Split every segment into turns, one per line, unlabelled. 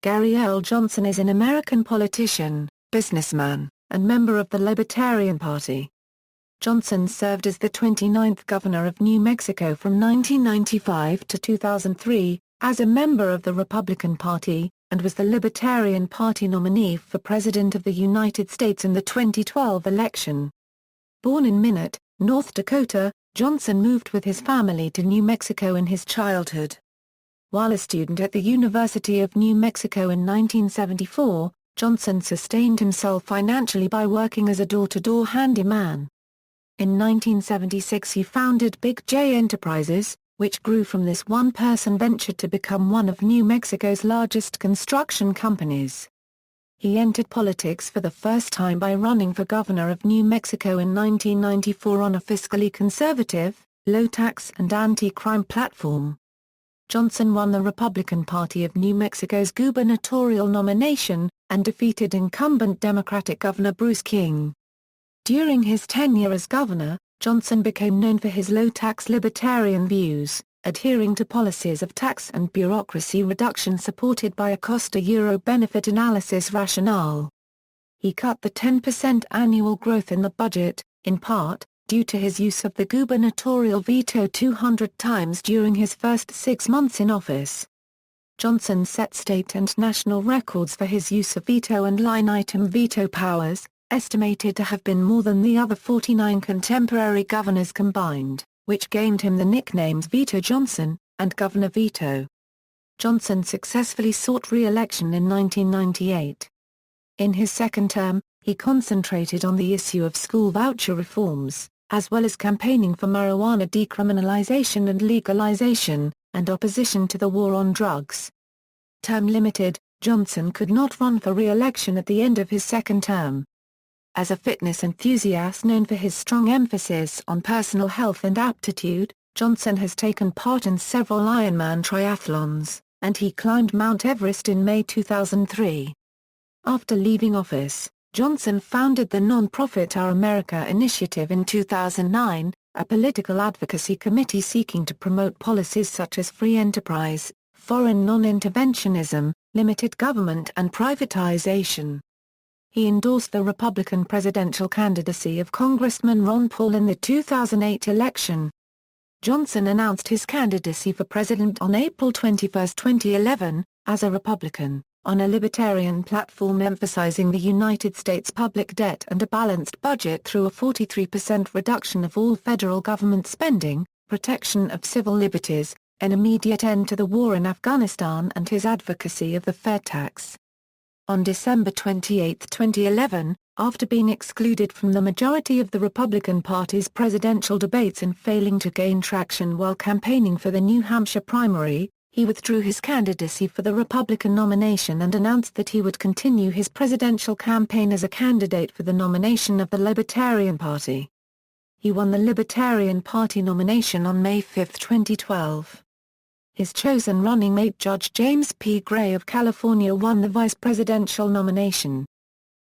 Gary Earl Johnson is an American politician, businessman, and member of the Libertarian Party. Johnson served as the 29th governor of New Mexico from 1995 to 2003, as a member of the Republican Party, and was the Libertarian Party nominee for President of the United States in the 2012 election. Born in Minot, North Dakota, Johnson moved with his family to New Mexico in his childhood. While a student at the University of New Mexico in 1974, Johnson sustained himself financially by working as a door-to-door handyman. In 1976 he founded Big J Enterprises, which grew from this one-person venture to become one of New Mexico's largest construction companies. He entered politics for the first time by running for governor of New Mexico in 1994 on a fiscally conservative, low-tax and anti-crime platform. Johnson won the Republican Party of New Mexico's gubernatorial nomination, and defeated incumbent Democratic Governor Bruce King. During his tenure as governor, Johnson became known for his low-tax libertarian views, adhering to policies of tax and bureaucracy reduction supported by a cost-to-benefit analysis rationale. He cut the 10% annual growth in the budget, in part, due to his use of the gubernatorial veto 200 times during his first 6 months in office. Johnson set state and national records for his use of veto and line-item veto powers, estimated to have been more than the other 49 contemporary governors combined, which gained him the nicknames Veto Johnson and Governor Veto. Johnson successfully sought re-election in 1998. In his second term, he concentrated on the issue of school voucher reforms, as well as campaigning for marijuana decriminalization and legalization, and opposition to the war on drugs. Term limited, Johnson could not run for re-election at the end of his second term. As a fitness enthusiast known for his strong emphasis on personal health and aptitude, Johnson has taken part in several Ironman triathlons, and he climbed Mount Everest in May 2003. After leaving office, Johnson founded the non-profit Our America Initiative in 2009, a political advocacy committee seeking to promote policies such as free enterprise, foreign non-interventionism, limited government and privatization. He endorsed the Republican presidential candidacy of Congressman Ron Paul in the 2008 election. Johnson announced his candidacy for president on April 21, 2011, as a Republican, on a libertarian platform emphasizing the United States public debt and a balanced budget through a 43% reduction of all federal government spending, protection of civil liberties, an immediate end to the war in Afghanistan and his advocacy of the fair tax. On December 28, 2011, after being excluded from the majority of the Republican Party's presidential debates and failing to gain traction while campaigning for the New Hampshire primary, he withdrew his candidacy for the Republican nomination and announced that he would continue his presidential campaign as a candidate for the nomination of the Libertarian Party. He won the Libertarian Party nomination on May 5, 2012. His chosen running mate Judge James P. Gray of California won the vice presidential nomination.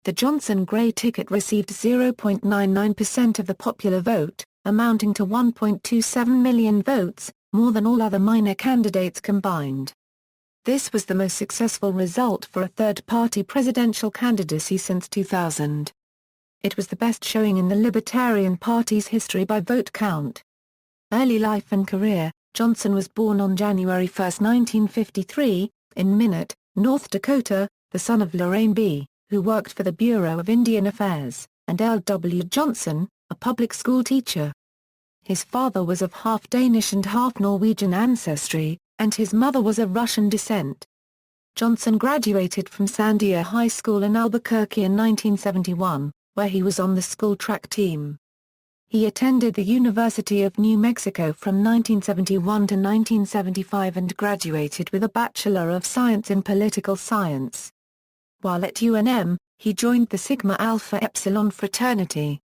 The Johnson-Gray ticket received 0.99% of the popular vote, amounting to 1.27 million votes, more than all other minor candidates combined. This was the most successful result for a third-party presidential candidacy since 2000. It was the best showing in the Libertarian Party's history by vote count. Early life and career: Johnson was born on January 1, 1953, in Minot, North Dakota, the son of Lorraine B., who worked for the Bureau of Indian Affairs, and Earl W. Johnson, a public school teacher. His father was of half Danish and half Norwegian ancestry, and his mother was of Russian descent. Johnson graduated from Sandia High School in Albuquerque in 1971, where he was on the school track team. He attended the University of New Mexico from 1971 to 1975 and graduated with a Bachelor of Science in Political Science. While at UNM, he joined the Sigma Alpha Epsilon fraternity.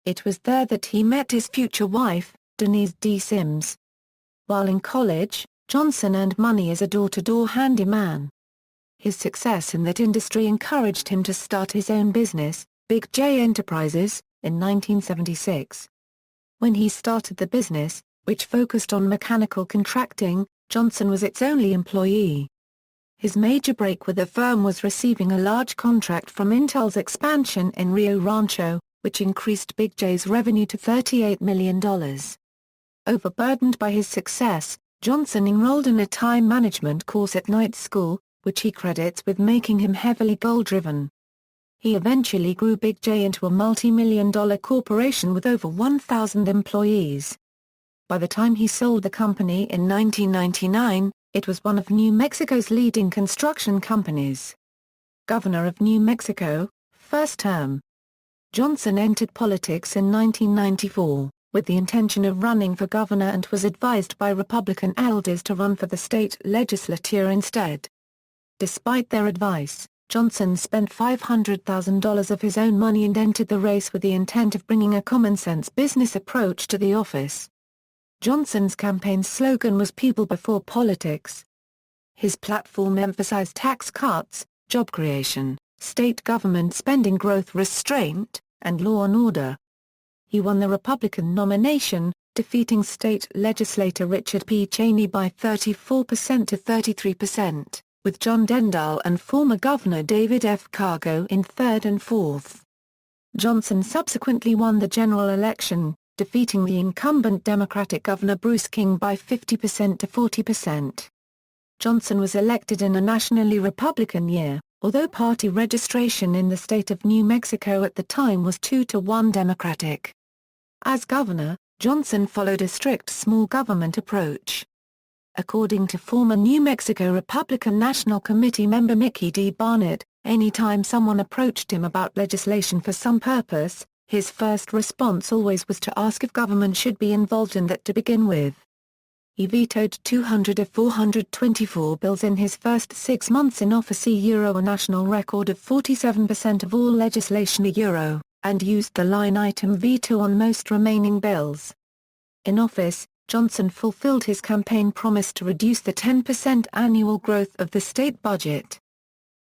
It was there that he met his future wife, Denise D. Sims. While in college, Johnson earned money as a door-to-door handyman. His success in that industry encouraged him to start his own business, Big J Enterprises, in 1976. When he started the business, which focused on mechanical contracting, Johnson was its only employee. His major break with the firm was receiving a large contract from Intel's expansion in Rio Rancho, which increased Big J's revenue to $38 million. Overburdened by his success, Johnson enrolled in a time management course at night school, which he credits with making him heavily goal-driven. He eventually grew Big J into a multi-million-dollar corporation with over 1,000 employees. By the time he sold the company in 1999, it was one of New Mexico's leading construction companies. Governor of New Mexico, first term. Johnson entered politics in 1994, with the intention of running for governor, and was advised by Republican elders to run for the state legislature instead. Despite their advice, Johnson spent $500,000 of his own money and entered the race with the intent of bringing a common-sense business approach to the office. Johnson's campaign slogan was "People before politics." His platform emphasized tax cuts, job creation, state government spending growth restraint, and law and order. He won the Republican nomination, defeating state legislator Richard P. Cheney by 34% to 33%, with John Dendal and former Governor David F. Cargo in third and fourth. Johnson subsequently won the general election, defeating the incumbent Democratic Governor Bruce King by 50% to 40%. Johnson was elected in a nationally Republican year, although party registration in the state of New Mexico at the time was 2-1 Democratic. As governor, Johnson followed a strict small government approach. According to former New Mexico Republican National Committee member Mickey D. Barnett, anytime someone approached him about legislation for some purpose, his first response always was to ask if government should be involved in that to begin with. He vetoed 200 of 424 bills in his first 6 months in office, a national record of 47% of all legislation, and used the line-item veto on most remaining bills. In office, Johnson fulfilled his campaign promise to reduce the 10% annual growth of the state budget.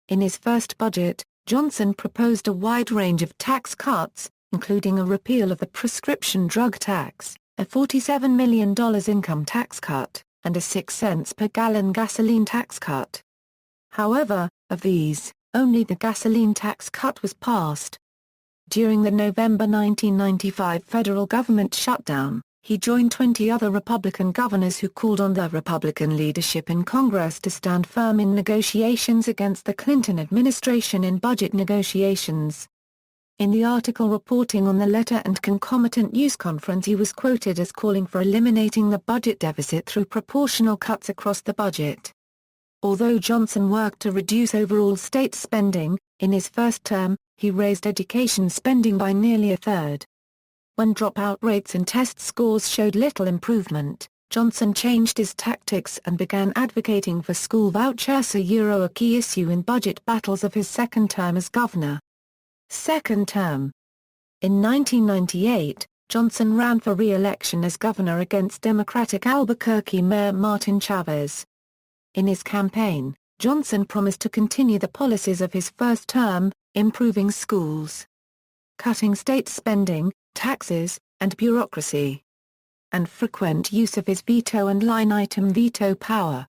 In his first budget, Johnson proposed a wide range of tax cuts, including a repeal of the prescription drug tax, a $47 million income tax cut, and a 6 cents per gallon gasoline tax cut. However, of these, only the gasoline tax cut was passed. During the November 1995 federal government shutdown, he joined 20 other Republican governors who called on the Republican leadership in Congress to stand firm in negotiations against the Clinton administration in budget negotiations. In the article reporting on the letter and concomitant news conference, he was quoted as calling for eliminating the budget deficit through proportional cuts across the budget. Although Johnson worked to reduce overall state spending, in his first term, he raised education spending by nearly a third. When dropout rates and test scores showed little improvement, Johnson changed his tactics and began advocating for school vouchers, a key issue in budget battles of his second term as governor. Second term. In 1998, Johnson ran for re-election as governor against Democratic Albuquerque Mayor Martin Chavez. In his campaign, Johnson promised to continue the policies of his first term, improving schools, cutting state spending, taxes, and bureaucracy, and frequent use of his veto and line-item veto power.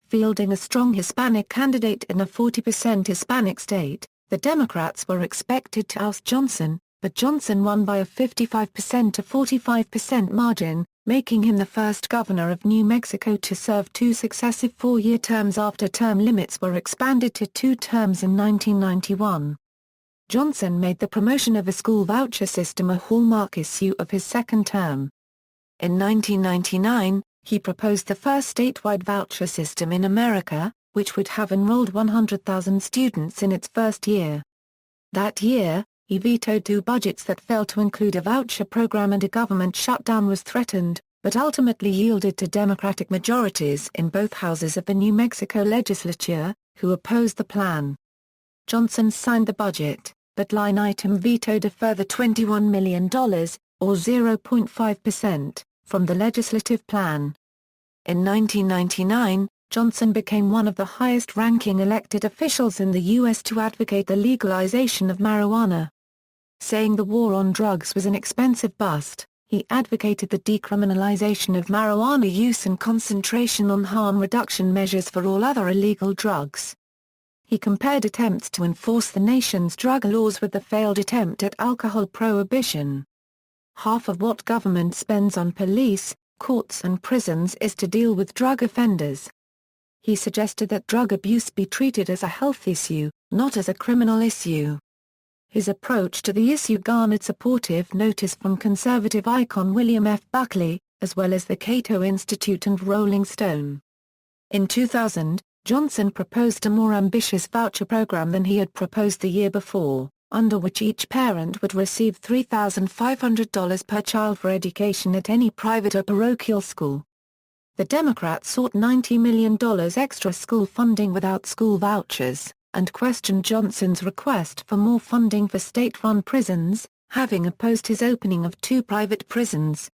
Fielding a strong Hispanic candidate in a 40% Hispanic state, the Democrats were expected to oust Johnson, but Johnson won by a 55% to 45% margin, making him the first governor of New Mexico to serve 2 successive 4-year terms after term limits were expanded to 2 terms in 1991. Johnson made the promotion of a school voucher system a hallmark issue of his second term. In 1999, he proposed the first statewide voucher system in America, which would have enrolled 100,000 students in its first year. That year, he vetoed 2 budgets that failed to include a voucher program, and a government shutdown was threatened, but ultimately yielded to Democratic majorities in both houses of the New Mexico legislature, who opposed the plan. Johnson signed the budget, but line-item vetoed a further $21 million, or 0.5%, from the legislative plan. In 1999, Johnson became one of the highest-ranking elected officials in the U.S. to advocate the legalization of marijuana. Saying the war on drugs was an expensive bust, He advocated the decriminalization of marijuana use and concentration on harm reduction measures for all other illegal drugs. He compared attempts to enforce the nation's drug laws with the failed attempt at alcohol prohibition. Half of what government spends on police, courts and prisons is to deal with drug offenders. He suggested that drug abuse be treated as a health issue, not as a criminal issue. His approach to the issue garnered supportive notice from conservative icon William F. Buckley, as well as the Cato Institute and Rolling Stone. In 2000, Johnson proposed a more ambitious voucher program than he had proposed the year before, under which each parent would receive $3,500 per child for education at any private or parochial school. The Democrats sought $90 million extra school funding without school vouchers, and questioned Johnson's request for more funding for state-run prisons, having opposed his opening of 2 private prisons.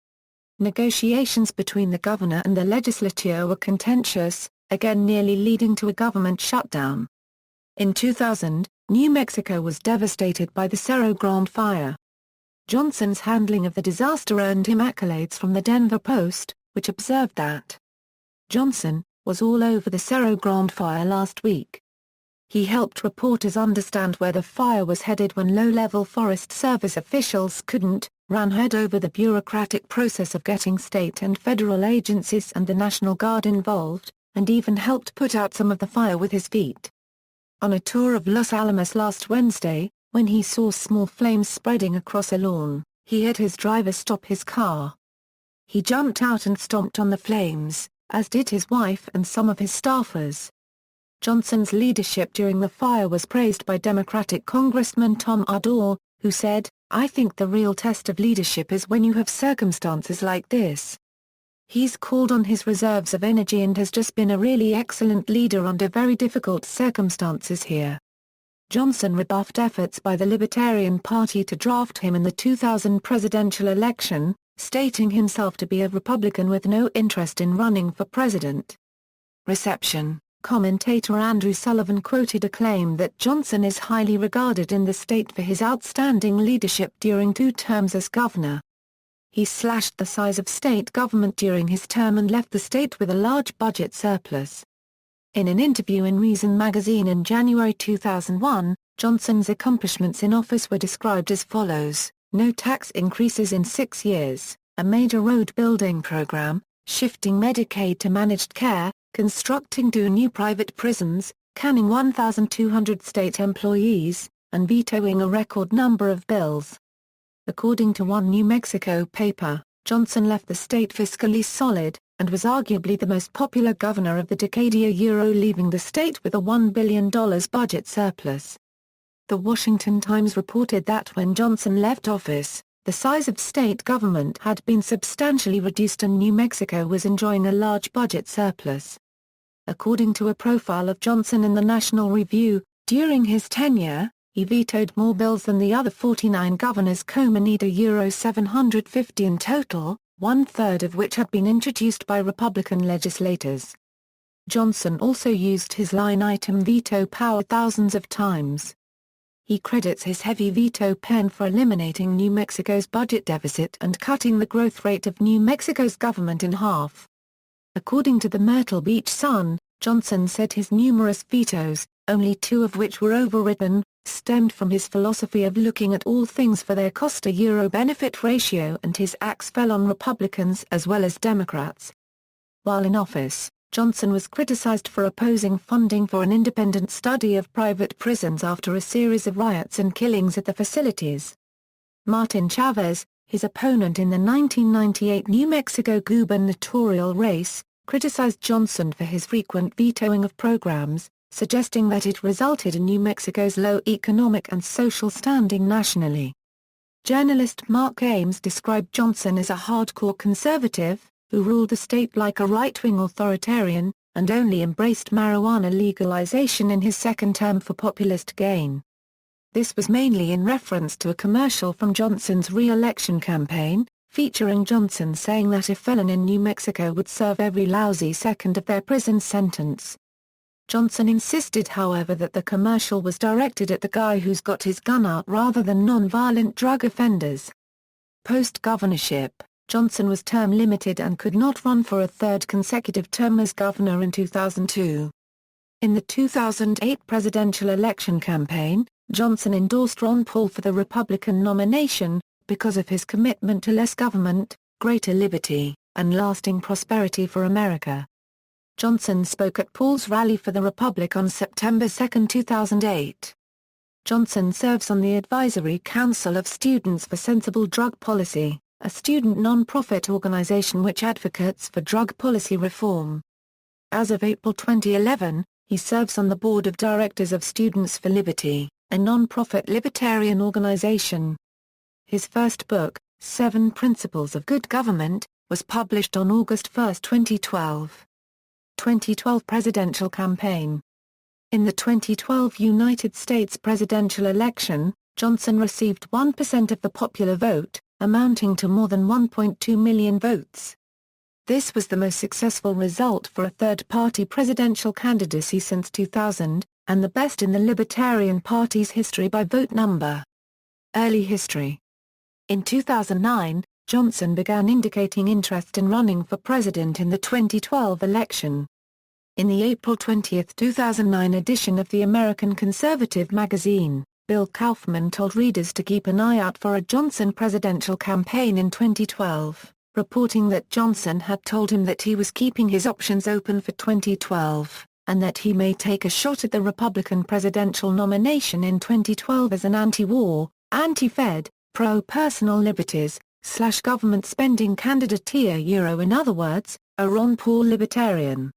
Negotiations between the governor and the legislature were contentious, again nearly leading to a government shutdown. In 2000, New Mexico was devastated by the Cerro Grande fire. Johnson's handling of the disaster earned him accolades from the Denver Post, which observed that Johnson was all over the Cerro Grande fire last week. He helped reporters understand where the fire was headed when low-level Forest Service officials couldn't, ran head over the bureaucratic process of getting state and federal agencies and the National Guard involved, and even helped put out some of the fire with his feet. On a tour of Los Alamos last Wednesday, when he saw small flames spreading across a lawn, he had his driver stop his car. He jumped out and stomped on the flames, as did his wife and some of his staffers. Johnson's leadership during the fire was praised by Democratic Congressman Tom Ardor, who said, "I think the real test of leadership is when you have circumstances like this." He's called on his reserves of energy and has just been a really excellent leader under very difficult circumstances here. Johnson rebuffed efforts by the Libertarian Party to draft him in the 2000 presidential election, stating himself to be a Republican with no interest in running for president. Reception. Commentator Andrew Sullivan quoted a claim that Johnson is highly regarded in the state for his outstanding leadership during 2 terms as governor. He slashed the size of state government during his term and left the state with a large budget surplus. In an interview in Reason magazine in January 2001, Johnson's accomplishments in office were described as follows: no tax increases in 6 years, a major road building program, shifting Medicaid to managed care, constructing 2 new private prisons, canning 1,200 state employees, and vetoing a record number of bills. According to one New Mexico paper, Johnson left the state fiscally solid, and was arguably the most popular governor of the decade, leaving the state with a $1 billion budget surplus. The Washington Times reported that when Johnson left office, the size of state government had been substantially reduced and New Mexico was enjoying a large budget surplus. According to a profile of Johnson in the National Review, during his tenure, he vetoed more bills than the other 49 governors co-nomined, €750 in total, 1/3 of which had been introduced by Republican legislators. Johnson also used his line-item veto power thousands of times. He credits his heavy veto pen for eliminating New Mexico's budget deficit and cutting the growth rate of New Mexico's government in half. According to the Myrtle Beach Sun, Johnson said his numerous vetoes, only 2 of which were overridden, stemmed from his philosophy of looking at all things for their cost-to-euro-benefit ratio, and his axe fell on Republicans as well as Democrats. While in office, Johnson was criticized for opposing funding for an independent study of private prisons after a series of riots and killings at the facilities. Martin Chavez, his opponent in the 1998 New Mexico gubernatorial race, criticized Johnson for his frequent vetoing of programs, suggesting that it resulted in New Mexico's low economic and social standing nationally. Journalist Mark Ames described Johnson as a hardcore conservative, who ruled the state like a right-wing authoritarian, and only embraced marijuana legalization in his second term for populist gain. This was mainly in reference to a commercial from Johnson's re-election campaign, featuring Johnson saying that a felon in New Mexico would serve every lousy second of their prison sentence. Johnson insisted, however, that the commercial was directed at the guy who's got his gun out rather than non-violent drug offenders. Post-governorship, Johnson was term-limited and could not run for a third consecutive term as governor in 2002. In the 2008 presidential election campaign, Johnson endorsed Ron Paul for the Republican nomination, because of his commitment to less government, greater liberty, and lasting prosperity for America. Johnson spoke at Paul's rally for the Republic on September 2, 2008. Johnson serves on the Advisory Council of Students for Sensible Drug Policy, a student non-profit organization which advocates for drug policy reform. As of April 2011, he serves on the board of directors of Students for Liberty, a non-profit libertarian organization. His first book, 7 Principles of Good Government, was published on August 1, 2012. 2012 presidential campaign. In the 2012 United States presidential election, Johnson received 1% of the popular vote, amounting to more than 1.2 million votes. This was the most successful result for a third-party presidential candidacy since 2000, and the best in the Libertarian Party's history by vote number. Early history. In 2009, Johnson began indicating interest in running for president in the 2012 election. In the April 20, 2009 edition of the American Conservative magazine, Bill Kaufman told readers to keep an eye out for a Johnson presidential campaign in 2012, reporting that Johnson had told him that he was keeping his options open for 2012, and that he may take a shot at the Republican presidential nomination in 2012 as an anti-war, anti-Fed, pro-personal liberties, /government spending candidate. In other words, a Ron Paul libertarian.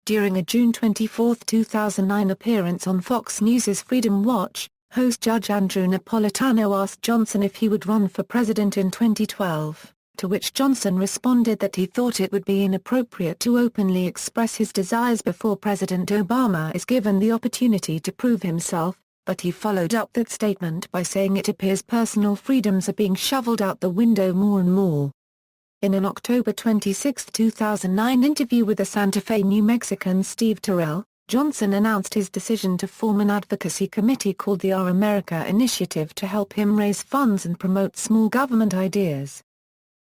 During a June 24, 2009 appearance on Fox News' Freedom Watch, host Judge Andrew Napolitano asked Johnson if he would run for president in 2012, to which Johnson responded that he thought it would be inappropriate to openly express his desires before President Obama is given the opportunity to prove himself, but he followed up that statement by saying it appears personal freedoms are being shoveled out the window more and more. In an October 26, 2009 interview with the Santa Fe, New Mexican Steve Terrell, Johnson announced his decision to form an advocacy committee called the Our America Initiative to help him raise funds and promote small government ideas.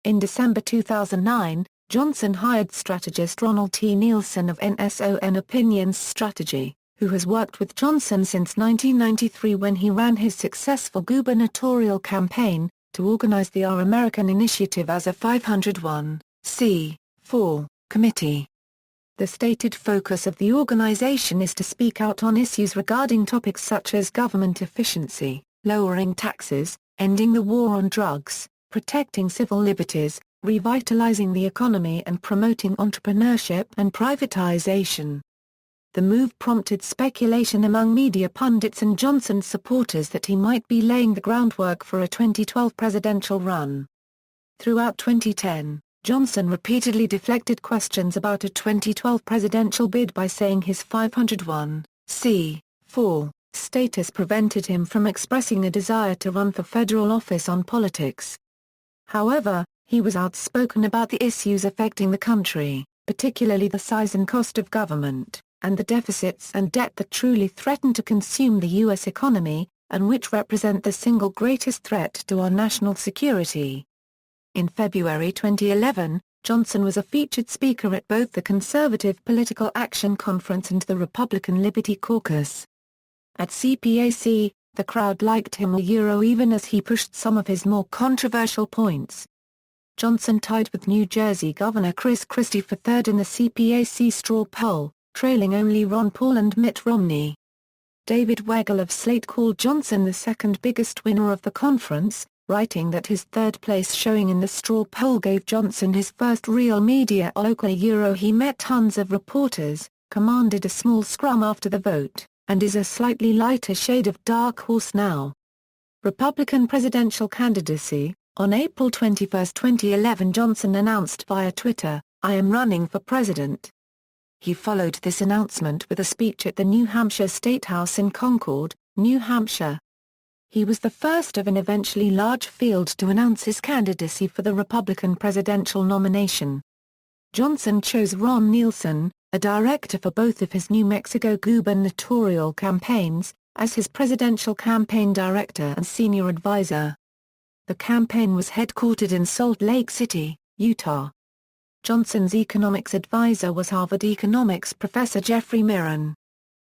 In December 2009, Johnson hired strategist Ronald T. Nielsen of NSON Opinions Strategy, who has worked with Johnson since 1993 when he ran his successful gubernatorial campaign, to organize the Our American Initiative as a 501(c)(4) committee. The stated focus of the organization is to speak out on issues regarding topics such as government efficiency, lowering taxes, ending the war on drugs, protecting civil liberties, revitalizing the economy and promoting entrepreneurship and privatization. The move prompted speculation among media pundits and Johnson's supporters that he might be laying the groundwork for a 2012 presidential run. Throughout 2010, Johnson repeatedly deflected questions about a 2012 presidential bid by saying his 501(c)(4) status prevented him from expressing a desire to run for federal office on politics. However, he was outspoken about the issues affecting the country, particularly the size and cost of government, and the deficits and debt that truly threaten to consume the U.S. economy, and which represent the single greatest threat to our national security. In February 2011, Johnson was a featured speaker at both the Conservative Political Action Conference and the Republican Liberty Caucus. At CPAC, the crowd liked him even as he pushed some of his more controversial points. Johnson tied with New Jersey Governor Chris Christie for third in the CPAC straw poll, trailing only Ron Paul and Mitt Romney. David Weigel of Slate called Johnson the second biggest winner of the conference, writing that his third place showing in the straw poll gave Johnson his first real media look. He met tons of reporters, commanded a small scrum after the vote, and is a slightly lighter shade of dark horse now. Republican presidential candidacy. On April 21, 2011, Johnson announced via Twitter, "I am running for president." He followed this announcement with a speech at the New Hampshire State House in Concord, New Hampshire. He was the first of an eventually large field to announce his candidacy for the Republican presidential nomination. Johnson chose Ron Nielsen, a director for both of his New Mexico gubernatorial campaigns, as his presidential campaign director and senior advisor. The campaign was headquartered in Salt Lake City, Utah. Johnson's economics advisor was Harvard economics professor Jeffrey Miron.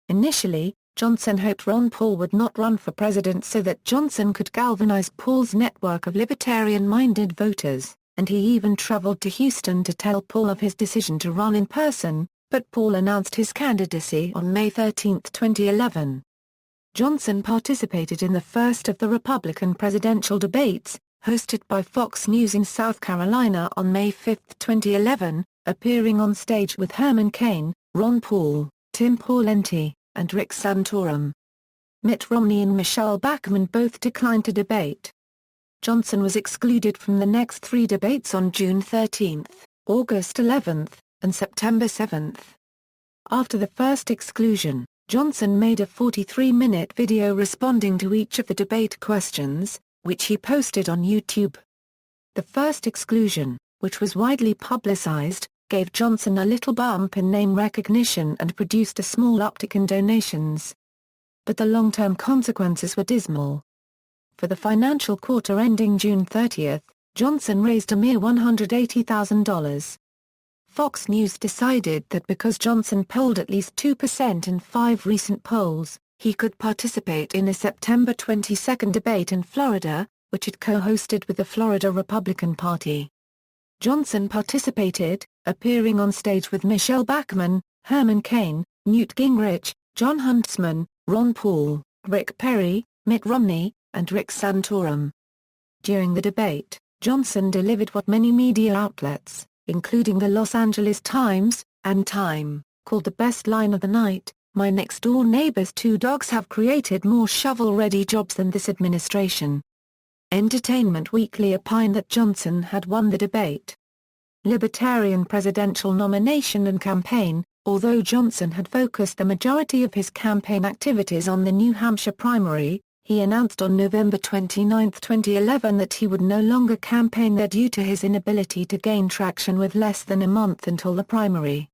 Initially, Johnson hoped Ron Paul would not run for president so that Johnson could galvanize Paul's network of libertarian-minded voters, and he even traveled to Houston to tell Paul of his decision to run in person, but Paul announced his candidacy on May 13, 2011. Johnson participated in the first of the Republican presidential debates, hosted by Fox News in South Carolina on May 5, 2011, appearing on stage with Herman Cain, Ron Paul, Tim Pawlenty, and Rick Santorum. Mitt Romney and Michelle Bachmann both declined to debate. Johnson was excluded from the next three debates on June 13, August 11, and September 7. After the first exclusion, Johnson made a 43-minute video responding to each of the debate questions, which he posted on YouTube. The first exclusion, which was widely publicized, gave Johnson a little bump in name recognition and produced a small uptick in donations. But the long-term consequences were dismal. For the financial quarter ending June 30, Johnson raised a mere $180,000. Fox News decided that because Johnson polled at least 2% in 5 recent polls, he could participate in a September 22 debate in Florida, which it co-hosted with the Florida Republican Party. Johnson participated, appearing on stage with Michelle Bachmann, Herman Cain, Newt Gingrich, Jon Huntsman, Ron Paul, Rick Perry, Mitt Romney, and Rick Santorum. During the debate, Johnson delivered what many media outlets, including the Los Angeles Times and Time, called the best line of the night: "My next-door neighbor's 2 dogs have created more shovel-ready jobs than this administration." Entertainment Weekly opined that Johnson had won the debate. Libertarian presidential nomination and campaign. Although Johnson had focused the majority of his campaign activities on the New Hampshire primary, he announced on November 29, 2011 that he would no longer campaign there due to his inability to gain traction with less than a month until the primary.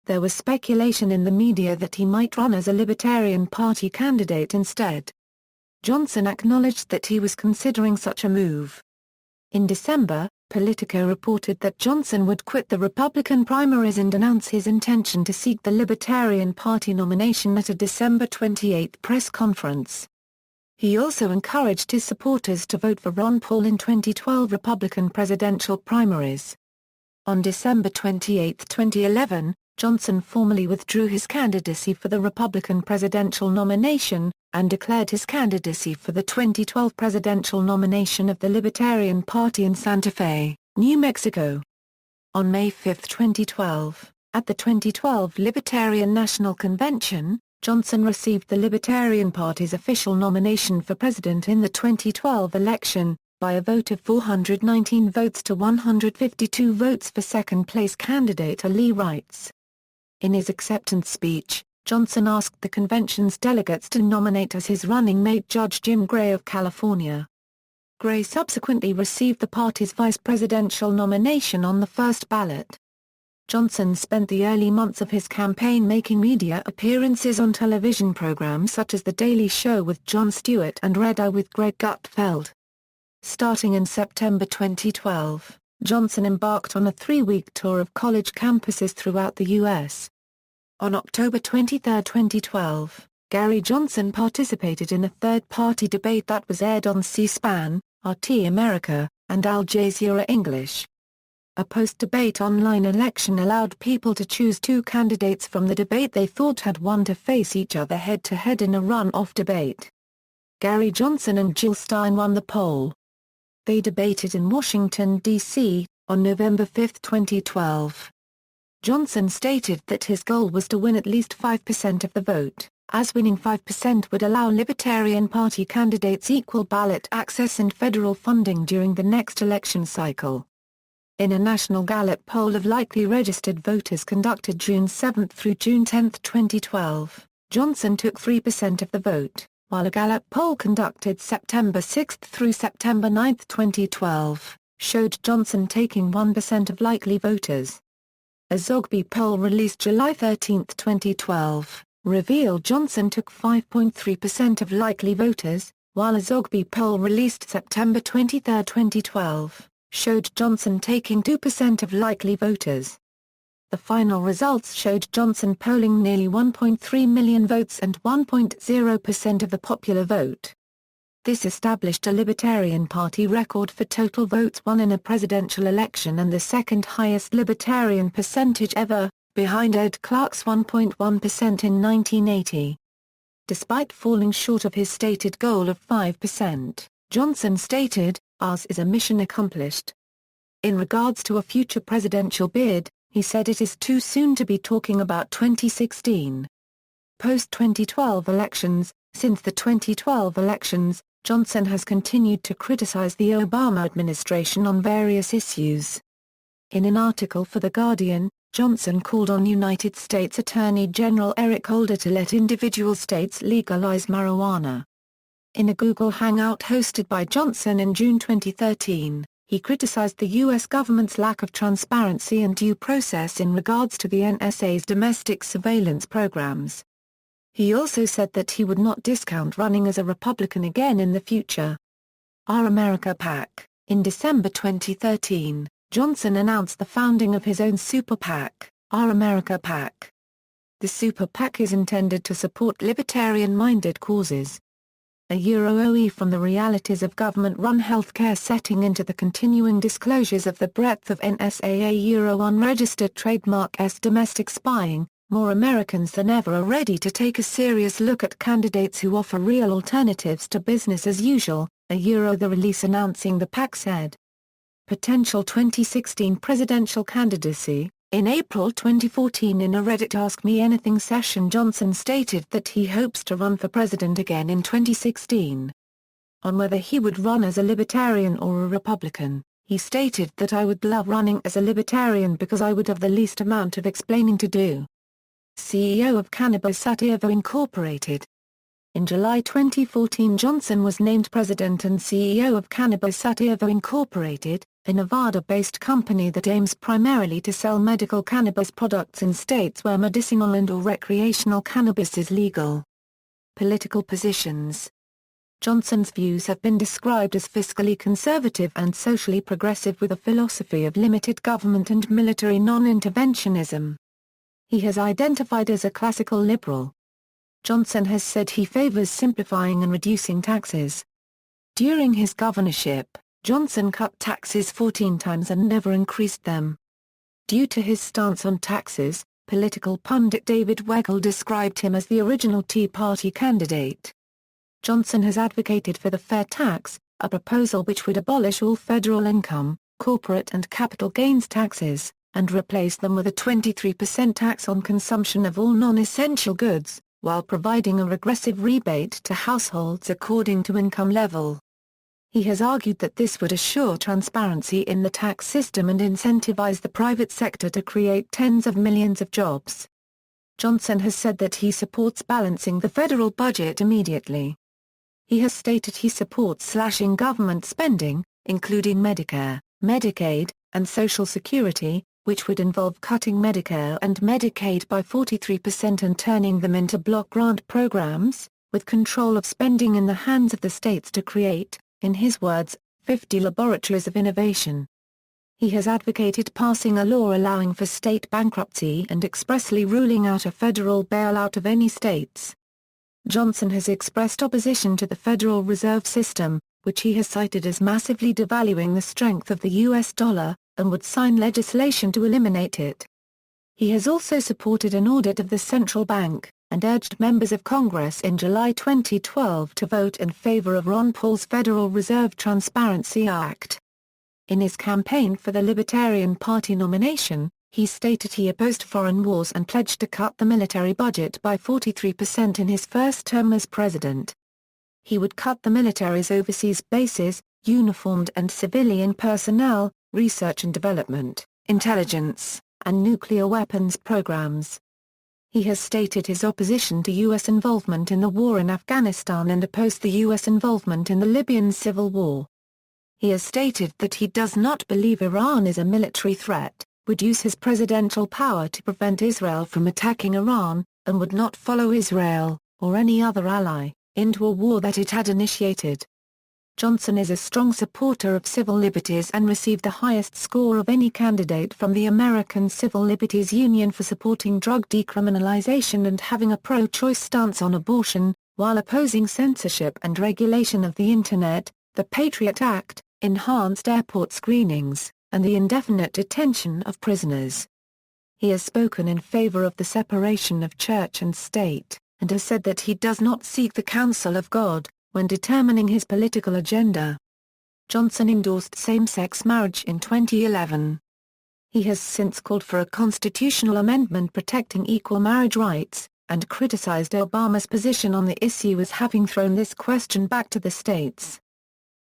There was speculation in the media that he might run as a Libertarian Party candidate instead. Johnson acknowledged that he was considering such a move. In December, Politico reported that Johnson would quit the Republican primaries and announce his intention to seek the Libertarian Party nomination at a December 28 press conference. He also encouraged his supporters to vote for Ron Paul in 2012 Republican presidential primaries. On December 28, 2011, Johnson formally withdrew his candidacy for the Republican presidential nomination, and declared his candidacy for the 2012 presidential nomination of the Libertarian Party in Santa Fe, New Mexico. On May 5, 2012, at the 2012 Libertarian National Convention, Johnson received the Libertarian Party's official nomination for president in the 2012 election, by a vote of 419 votes to 152 votes for second-place candidate Lee Wrights. In his acceptance speech, Johnson asked the convention's delegates to nominate as his running mate Judge Jim Gray of California. Gray subsequently received the party's vice presidential nomination on the first ballot. Johnson spent the early months of his campaign making media appearances on television programs such as The Daily Show with Jon Stewart and Red Eye with Greg Gutfeld. Starting in September 2012, Johnson embarked on a 3-week tour of college campuses throughout the U.S. On October 23, 2012, Gary Johnson participated in a third-party debate that was aired on C-SPAN, RT America, and Al Jazeera English. A post-debate online election allowed people to choose 2 candidates from the debate they thought had won to face each other head-to-head in a run-off debate. Gary Johnson and Jill Stein won the poll. They debated in Washington, D.C., on November 5, 2012. Johnson stated that his goal was to win at least 5% of the vote, as winning 5% would allow Libertarian Party candidates equal ballot access and federal funding during the next election cycle. In a national Gallup poll of likely registered voters conducted June 7 through June 10, 2012, Johnson took 3% of the vote, while a Gallup poll conducted September 6 through September 9, 2012, showed Johnson taking 1% of likely voters. A Zogby poll released July 13, 2012, revealed Johnson took 5.3% of likely voters, while a Zogby poll released September 23, 2012, showed Johnson taking 2% of likely voters. The final results showed Johnson polling nearly 1.3 million votes and 1.0% of the popular vote. This established a Libertarian Party record for total votes won in a presidential election and the second highest Libertarian percentage ever, behind Ed Clark's 1.1% in 1980. Despite falling short of his stated goal of 5%, Johnson stated, "Ours is a mission accomplished." In regards to a future presidential bid, he said it is too soon to be talking about 2016. Post-2012 elections. Since the 2012 elections, Johnson has continued to criticize the Obama administration on various issues. In an article for The Guardian, Johnson called on United States Attorney General Eric Holder to let individual states legalize marijuana. In a Google Hangout hosted by Johnson in June 2013, he criticized the U.S. government's lack of transparency and due process in regards to the NSA's domestic surveillance programs. He also said that he would not discount running as a Republican again in the future. Our America PAC. In December 2013, Johnson announced the founding of his own super PAC, Our America PAC. The super PAC is intended to support libertarian-minded causes. OE from the realities of government-run healthcare setting into the continuing disclosures of the breadth of NSA unregistered trademark domestic spying, more Americans than ever are ready to take a serious look at candidates who offer real alternatives to business as usual, the release announcing the PAC said. Potential 2016 presidential candidacy. In April 2014 in a Reddit Ask Me Anything session, Johnson stated that he hopes to run for president again in 2016. On whether he would run as a Libertarian or a Republican, he stated that "I would love running as a Libertarian because I would have the least amount of explaining to do." CEO of Cannabis Sativa Incorporated. In July 2014 Johnson was named president and CEO of Cannabis Sativa Incorporated, a Nevada-based company that aims primarily to sell medical cannabis products in states where medicinal and/or recreational cannabis is legal. Political positions. Johnson's views have been described as fiscally conservative and socially progressive with a philosophy of limited government and military non-interventionism. He has identified as a classical liberal. Johnson has said he favors simplifying and reducing taxes. During his governorship, Johnson cut taxes 14 times and never increased them. Due to his stance on taxes, political pundit David Weigel described him as the original Tea Party candidate. Johnson has advocated for the fair tax, a proposal which would abolish all federal income, corporate and capital gains taxes, and replace them with a 23% tax on consumption of all non-essential goods, while providing a regressive rebate to households according to income level. He has argued that this would assure transparency in the tax system and incentivize the private sector to create tens of millions of jobs. Johnson has said that he supports balancing the federal budget immediately. He has stated he supports slashing government spending, including Medicare, Medicaid, and Social Security, which would involve cutting Medicare and Medicaid by 43% and turning them into block grant programs, with control of spending in the hands of the states to create, in his words, 50 laboratories of innovation. He has advocated passing a law allowing for state bankruptcy and expressly ruling out a federal bailout of any states. Johnson has expressed opposition to the Federal Reserve System, which he has cited as massively devaluing the strength of the U.S. dollar, and would sign legislation to eliminate it. He has also supported an audit of the central bank, and urged members of Congress in July 2012 to vote in favor of Ron Paul's Federal Reserve Transparency Act. In his campaign for the Libertarian Party nomination, he stated he opposed foreign wars and pledged to cut the military budget by 43% in his first term as president. He would cut the military's overseas bases, uniformed and civilian personnel, research and development, intelligence, and nuclear weapons programs. He has stated his opposition to U.S. involvement in the war in Afghanistan and opposed the U.S. involvement in the Libyan civil war. He has stated that he does not believe Iran is a military threat, would use his presidential power to prevent Israel from attacking Iran, and would not follow Israel, or any other ally, into a war that it had initiated. Johnson is a strong supporter of civil liberties and received the highest score of any candidate from the American Civil Liberties Union for supporting drug decriminalization and having a pro-choice stance on abortion, while opposing censorship and regulation of the Internet, the Patriot Act, enhanced airport screenings, and the indefinite detention of prisoners. He has spoken in favor of the separation of church and state, and has said that he does not seek the counsel of God when determining his political agenda. Johnson endorsed same-sex marriage in 2011. He has since called for a constitutional amendment protecting equal marriage rights, and criticized Obama's position on the issue as having thrown this question back to the states.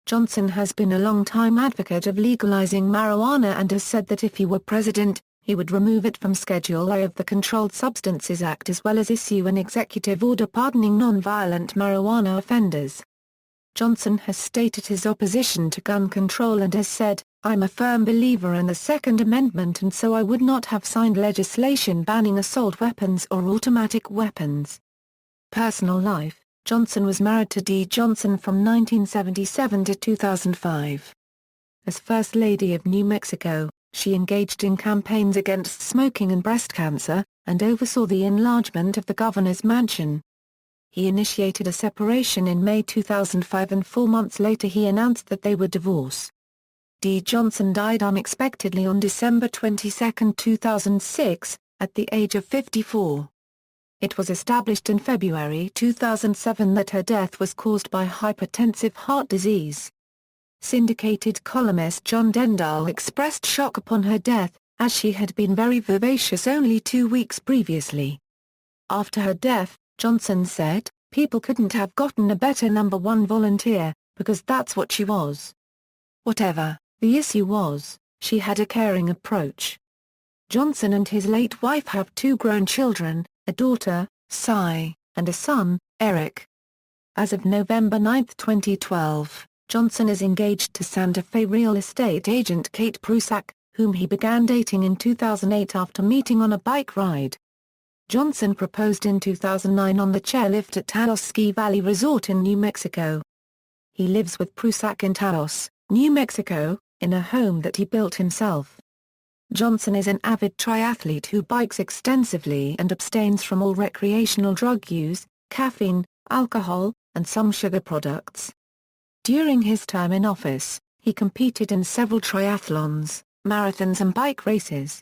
Johnson has been a long-time advocate of legalizing marijuana and has said that if he were president, he would remove it from Schedule A of the Controlled Substances Act as well as issue an executive order pardoning non-violent marijuana offenders. Johnson has stated his opposition to gun control and has said, "I'm a firm believer in the Second Amendment and so I would not have signed legislation banning assault weapons or automatic weapons." Personal life: Johnson was married to Dee Johnson from 1977 to 2005. As First Lady of New Mexico, she engaged in campaigns against smoking and breast cancer, and oversaw the enlargement of the governor's mansion. He initiated a separation in May 2005 and 4 months later he announced that they would divorce. Dee Johnson died unexpectedly on December 22, 2006, at the age of 54. It was established in February 2007 that her death was caused by hypertensive heart disease. Syndicated columnist John Dendahl expressed shock upon her death, as she had been very vivacious only 2 weeks previously. After her death, Johnson said, "People couldn't have gotten a better number one volunteer, because that's what she was. Whatever the issue was, she had a caring approach." Johnson and his late wife have 2 grown children, a daughter, Cy, and a son, Eric. As of November 9, 2012, Johnson is engaged to Santa Fe real estate agent Kate Prusak, whom he began dating in 2008 after meeting on a bike ride. Johnson proposed in 2009 on the chairlift at Taos Ski Valley Resort in New Mexico. He lives with Prusak in Taos, New Mexico, in a home that he built himself. Johnson is an avid triathlete who bikes extensively and abstains from all recreational drug use, caffeine, alcohol, and some sugar products. During his term in office, he competed in several triathlons, marathons and bike races.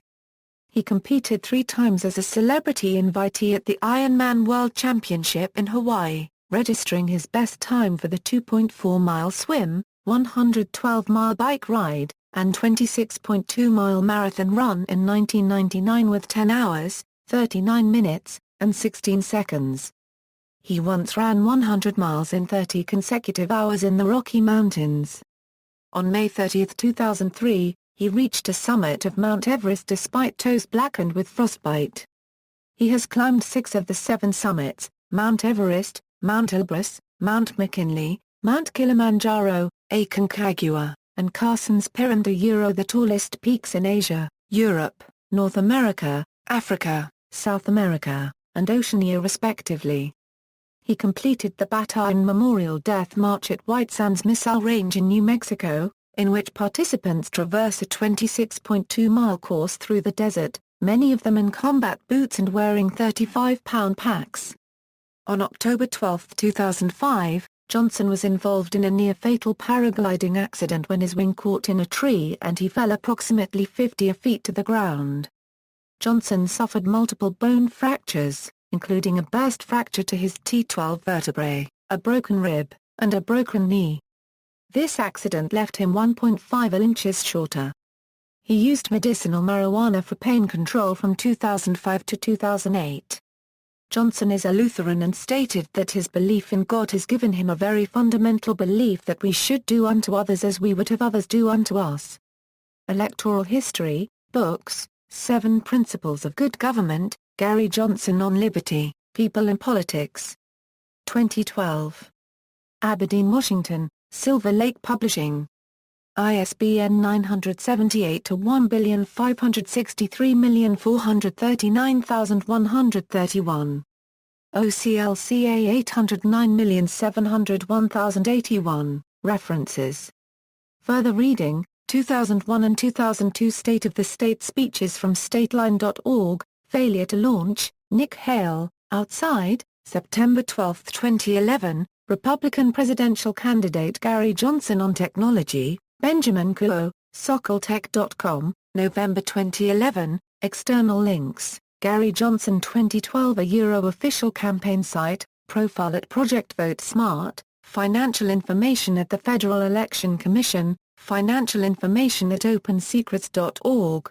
He competed 3 times as a celebrity invitee at the Ironman World Championship in Hawaii, registering his best time for the 2.4-mile swim, 112-mile bike ride, and 26.2-mile marathon run in 1999 with 10 hours, 39 minutes, and 16 seconds. He once ran 100 miles in 30 consecutive hours in the Rocky Mountains. On May 30, 2003, he reached a summit of Mount Everest despite toes blackened with frostbite. He has climbed 6 of the 7 summits: Mount Everest, Mount Elbrus, Mount McKinley, Mount Kilimanjaro, Aconcagua, and Carson's Pyramid, the tallest peaks in Asia, Europe, North America, Africa, South America, and Oceania respectively. He completed the Bataan Memorial Death March at White Sands Missile Range in New Mexico, in which participants traverse a 26.2-mile course through the desert, many of them in combat boots and wearing 35-pound packs. On October 12, 2005, Johnson was involved in a near-fatal paragliding accident when his wing caught in a tree and he fell approximately 50 feet to the ground. Johnson suffered multiple bone fractures, including a burst fracture to his T12 vertebrae, a broken rib, and a broken knee. This accident left him 1.5 inches shorter. He used medicinal marijuana for pain control from 2005 to 2008. Johnson is a Lutheran and stated that his belief in God has given him a very fundamental belief that we should do unto others as we would have others do unto us. Electoral History, Books, 7 Principles of Good Government, Gary Johnson on Liberty, People and Politics. 2012. Aberdeen, Washington, Silver Lake Publishing. ISBN 978-15634399131. OCLCA 809701081, references. Further reading, 2001 and 2002 State of the State speeches from stateline.org, failure to launch, Nick Hale, Outside, September 12, 2011, Republican presidential candidate Gary Johnson on technology, Benjamin Kuo, Sockeltech.com, November 2011, external links, Gary Johnson 2012 a Euro official campaign site, profile at Project Vote Smart, financial information at the Federal Election Commission, financial information at opensecrets.org,